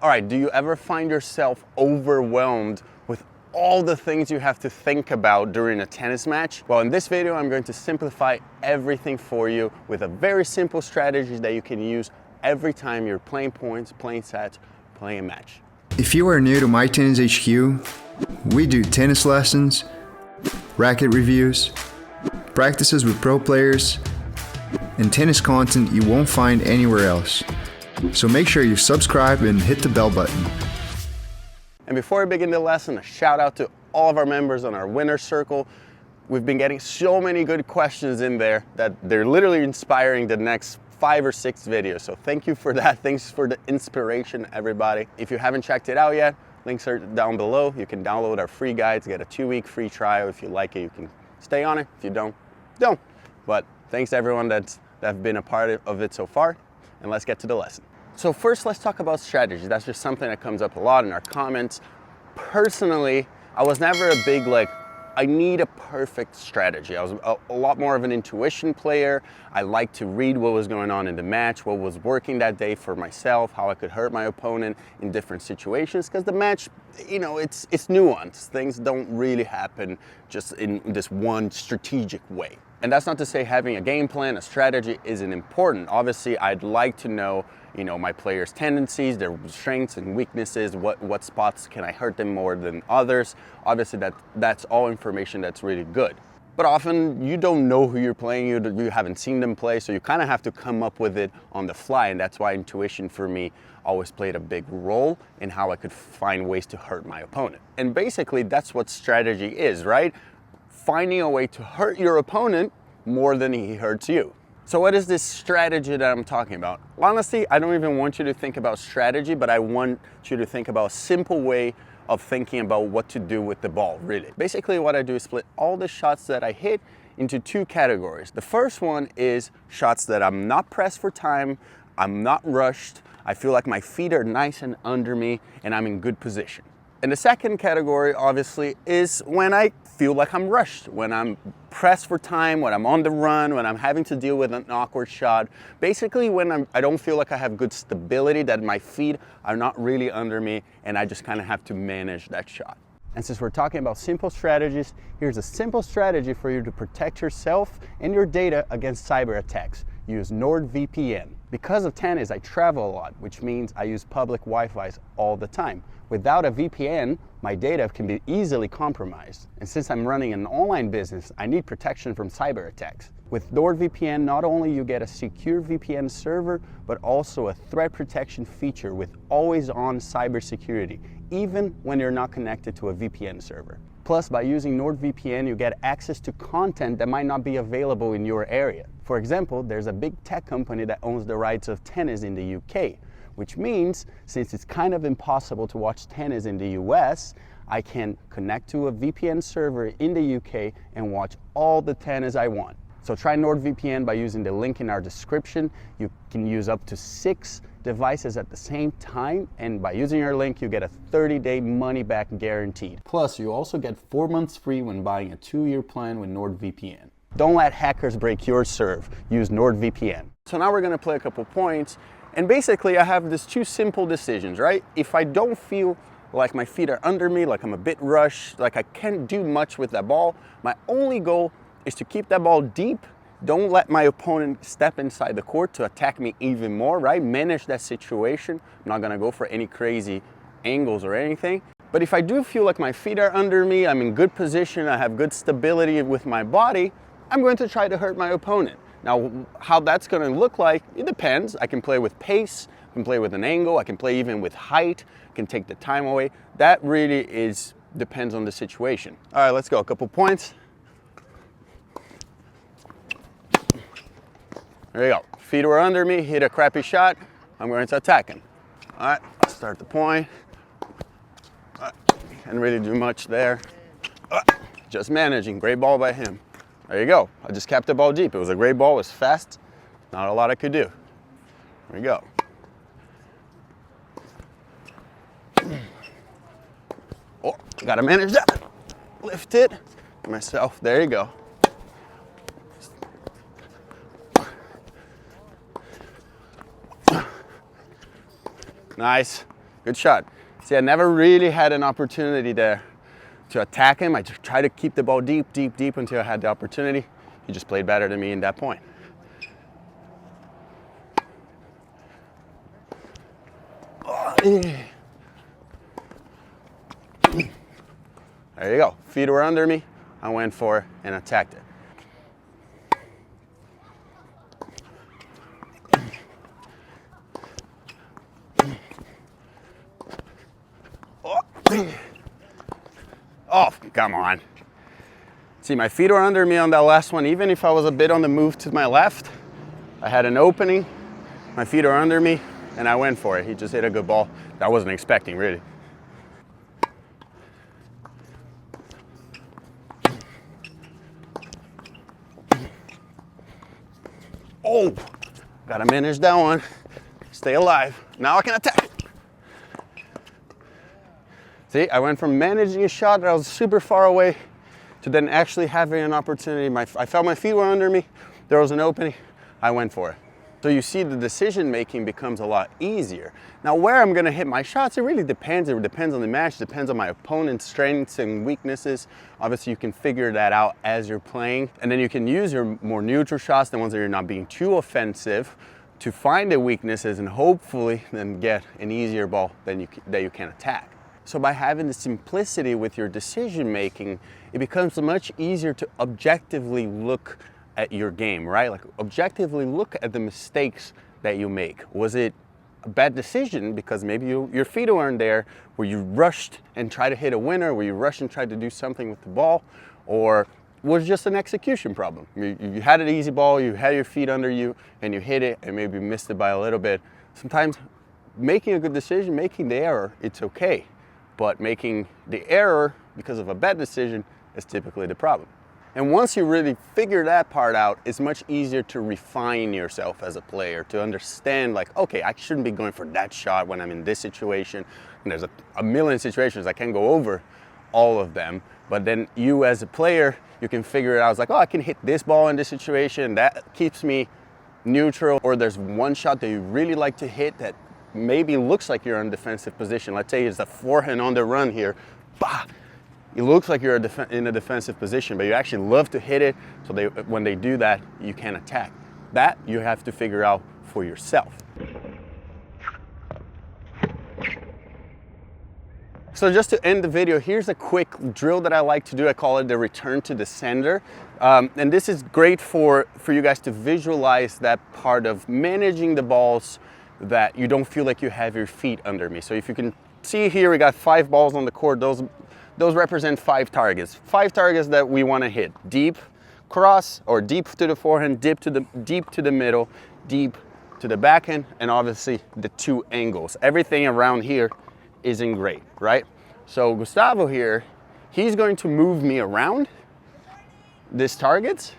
All right, do you ever find yourself overwhelmed with all the things you have to think about during a tennis match? Well, in this video, I'm going to simplify everything for you with a very simple strategy that you can use every time you're playing points, playing sets, playing a match. If you are new to My Tennis HQ, we do tennis lessons, racket reviews, practices with pro players, and tennis content you won't find anywhere else. So make sure you subscribe and hit the bell button. And before we begin the lesson, a shout out to all of our members on our winner circle. We've been getting so many good questions in there that they're literally inspiring the next 5 or 6 videos. So thank you for that. Thanks for the inspiration, everybody. If you haven't checked it out yet, links are down below. You can download our free guides, get a 2-week free trial. If you like it, you can stay on it. If you don't, don't. But thanks to everyone that's been a part of it so far. And let's get to the lesson. So first, let's talk about strategy. That's just something that comes up a lot in our comments. Personally, I was never a big I need a perfect strategy. I was a lot more of an intuition player. I liked to read what was going on in the match, what was working that day for myself, how I could hurt my opponent in different situations. Because the match, you know, it's nuanced. Things don't really happen just in this one strategic way. And that's not to say having a game plan, a strategy isn't important. Obviously, I'd like to know, you know, my players' tendencies, their strengths and weaknesses, what spots can I hurt them more than others. Obviously, that's all information that's really good. But often you don't know who you're playing, you haven't seen them play, so you kind of have to come up with it on the fly, and that's why intuition for me always played a big role in how I could find ways to hurt my opponent. And basically, that's what strategy is, right? Finding a way to hurt your opponent more than he hurts you. So what is this strategy that I'm talking about? Honestly, I don't even want you to think about strategy, but I want you to think about a simple way of thinking about what to do with the ball, really. Basically, what I do is split all the shots that I hit into 2 categories. The first one is shots that I'm not pressed for time, I'm not rushed, I feel like my feet are nice and under me, and I'm in good position. And the second category, obviously, is when I feel like I'm rushed, when I'm pressed for time, when I'm on the run, when I'm having to deal with an awkward shot. Basically, when I don't feel like I have good stability, that my feet are not really under me, and I just kind of have to manage that shot. And since we're talking about simple strategies, here's a simple strategy for you to protect yourself and your data against cyber attacks. Use NordVPN. Because of tennis, I travel a lot, which means I use public Wi-Fi's all the time. Without a VPN, my data can be easily compromised. And since I'm running an online business, I need protection from cyber attacks. With NordVPN, not only you get a secure VPN server, but also a threat protection feature with always-on cybersecurity, even when you're not connected to a VPN server. Plus, by using NordVPN, you get access to content that might not be available in your area. For example, there's a big tech company that owns the rights of tennis in the UK, which means since it's kind of impossible to watch tennis in the US, I can connect to a VPN server in the UK and watch all the tennis I want. So try NordVPN by using the link in our description. You can use up to 6 devices at the same time, and by using our link, you get a 30-day money-back guaranteed. Plus, you also get 4 months free when buying a 2-year plan with NordVPN. Don't let hackers break your serve. Use NordVPN. So now we're gonna play a couple points, and basically I have these 2 simple decisions, right? If I don't feel like my feet are under me, like I'm a bit rushed, like I can't do much with that ball, my only goal is to keep that ball deep. Don't let my opponent step inside the court to attack me even more, right? Manage that situation. I'm not gonna go for any crazy angles or anything. But if I do feel like my feet are under me, I'm in good position, I have good stability with my body, I'm going to try to hurt my opponent. Now, how that's gonna look like, it depends. I can play with pace, I can play with an angle, I can play even with height, I can take the time away. That really depends on the situation. All right, let's go, a couple points. There you go. Feet were under me, hit a crappy shot, I'm going to attack him. All right, I'll start the point. Can't really do much there. Just managing, great ball by him. There you go, I just kept the ball deep. It was a great ball, it was fast. Not a lot I could do. There we go. Oh, gotta manage that. Lift it, myself, there you go. Nice. good shot. See, I never really had an opportunity there to attack him. I just tried to keep the ball deep, deep, deep until I had the opportunity. He just played better than me in that point. There you go. Feet were under me. I went for it and attacked it. Oh, come on. See, my feet were under me on that last one. Even if I was a bit on the move to my left, I had an opening. My feet are under me, and I went for it. He just hit a good ball that I wasn't expecting, really. Oh, gotta manage that one. Stay alive. Now I can attack. See, I went from managing a shot that I was super far away to then actually having an opportunity. I felt my feet were under me. There was an opening. I went for it. So you see, the decision making becomes a lot easier. Now, where I'm gonna hit my shots, it really depends. It depends on the match, depends on my opponent's strengths and weaknesses. Obviously, you can figure that out as you're playing. And then you can use your more neutral shots, the ones that you're not being too offensive, to find the weaknesses and hopefully then get an easier ball that you can attack. So by having the simplicity with your decision making, it becomes much easier to objectively look at your game, right? Like objectively look at the mistakes that you make. Was it a bad decision because maybe your feet weren't there, where you rushed and tried to hit a winner, where you rushed and tried to do something with the ball, or was just an execution problem? You had an easy ball, you had your feet under you, and you hit it and maybe missed it by a little bit. Sometimes making a good decision, making the error, it's okay. But making the error because of a bad decision is typically the problem. And once you really figure that part out, it's much easier to refine yourself as a player, to understand like, okay, I shouldn't be going for that shot when I'm in this situation. And there's a million situations, I can't go over all of them. But then you as a player, you can figure it out. It's like, oh, I can hit this ball in this situation. That keeps me neutral. Or there's one shot that you really like to hit that maybe looks like you're in defensive position. Let's say it's a forehand on the run here. Bah! It looks like you're in a defensive position, but you actually love to hit it. So when they do that, you can attack. That you have to figure out for yourself. So just to end the video, here's a quick drill that I like to do. I call it the return to the sender. And this is great for you guys to visualize that part of managing the balls that you don't feel like you have your feet under me. So if you can see here, we got 5 balls on the court. Those represent 5 targets. 5 targets that we want to hit. Deep cross, or deep to the forehand, deep to the middle, deep to the backhand, and obviously the 2 angles. Everything around here isn't great, right? So Gustavo here, he's going to move me around this target,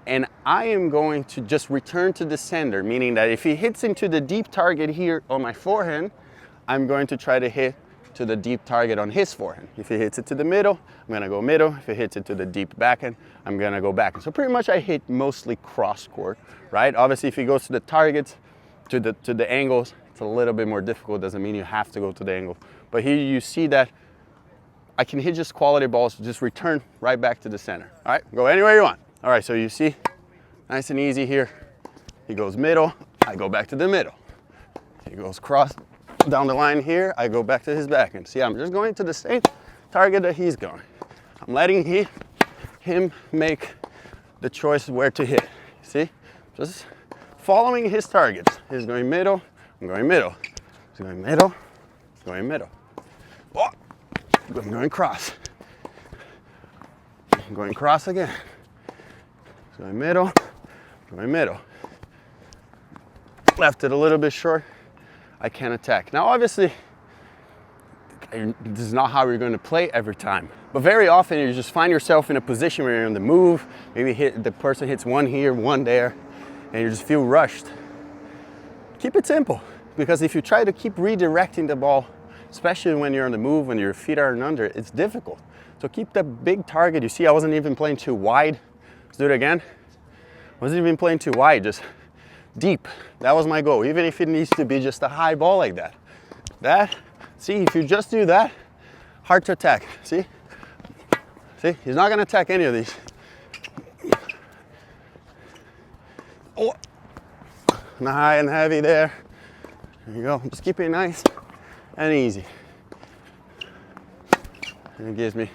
and I am going to just return to the sender, meaning that if he hits into the deep target here on my forehand, I'm going to try to hit to the deep target on his forehand. If he hits it to the middle, I'm gonna go middle. If he hits it to the deep backhand, I'm gonna go backhand. So pretty much I hit mostly cross court, right? Obviously, if he goes to the targets, to the angles, it's a little bit more difficult. Doesn't mean you have to go to the angle. But here you see that I can hit just quality balls, just return right back to the center. All right, go anywhere you want. All right, so you see, nice and easy here. He goes middle, I go back to the middle. He goes cross down the line here, I go back to his backhand. See, I'm just going to the same target that he's going. I'm letting him make the choice where to hit. See, just following his targets. He's going middle, I'm going middle. He's going middle, going middle. Oh, I'm going cross. I'm going cross again. He's going middle, going middle. Left it a little bit short. I can attack. Now, obviously, this is not how you're going to play every time. But very often, you just find yourself in a position where you're on the move. Maybe the person hits one here, one there, and you just feel rushed. Keep it simple, because if you try to keep redirecting the ball, especially when you're on the move, when your feet are under, it's difficult. So keep that big target. You see, I wasn't even playing too wide. Let's do it again. I wasn't even playing too wide, just deep. That was my goal, even if it needs to be just a high ball like that. That See, if you just do that, hard to attack. See? See, he's not gonna attack any of these. Oh, not high and heavy there. There you go. Just keep it nice and easy. And it gives me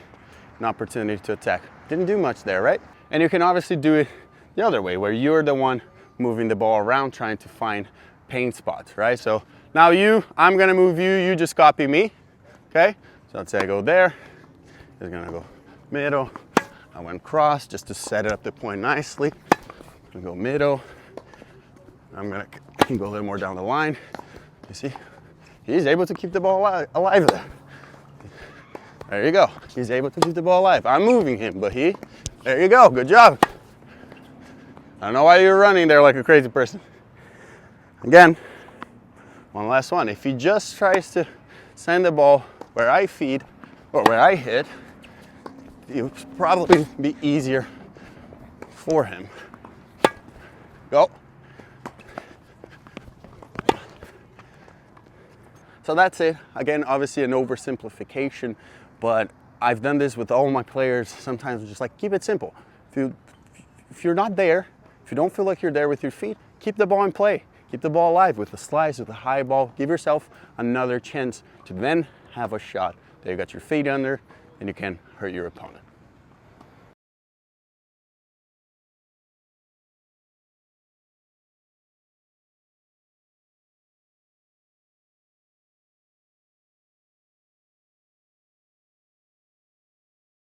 an opportunity to attack. Didn't do much there, right? And you can obviously do it the other way, where you're the one moving the ball around trying to find paint spots, right? So now I'm gonna move you, you just copy me, okay? So let's say I go there, he's gonna go middle, I went cross just to set it up the point nicely. I go middle, I can go a little more down the line. You see, he's able to keep the ball alive there. There you go, he's able to keep the ball alive. I'm moving him, but there you go, good job. I don't know why you're running there like a crazy person. Again, one last one. If he just tries to send the ball where I feed or where I hit, it would probably be easier for him. Go. So that's it. Again, obviously an oversimplification, but I've done this with all my players. Sometimes just like, keep it simple. If you're not there, if you don't feel like you're there with your feet, keep the ball in play. Keep the ball alive with the slice, with the high ball. Give yourself another chance to then have a shot that you got your feet under and you can hurt your opponent.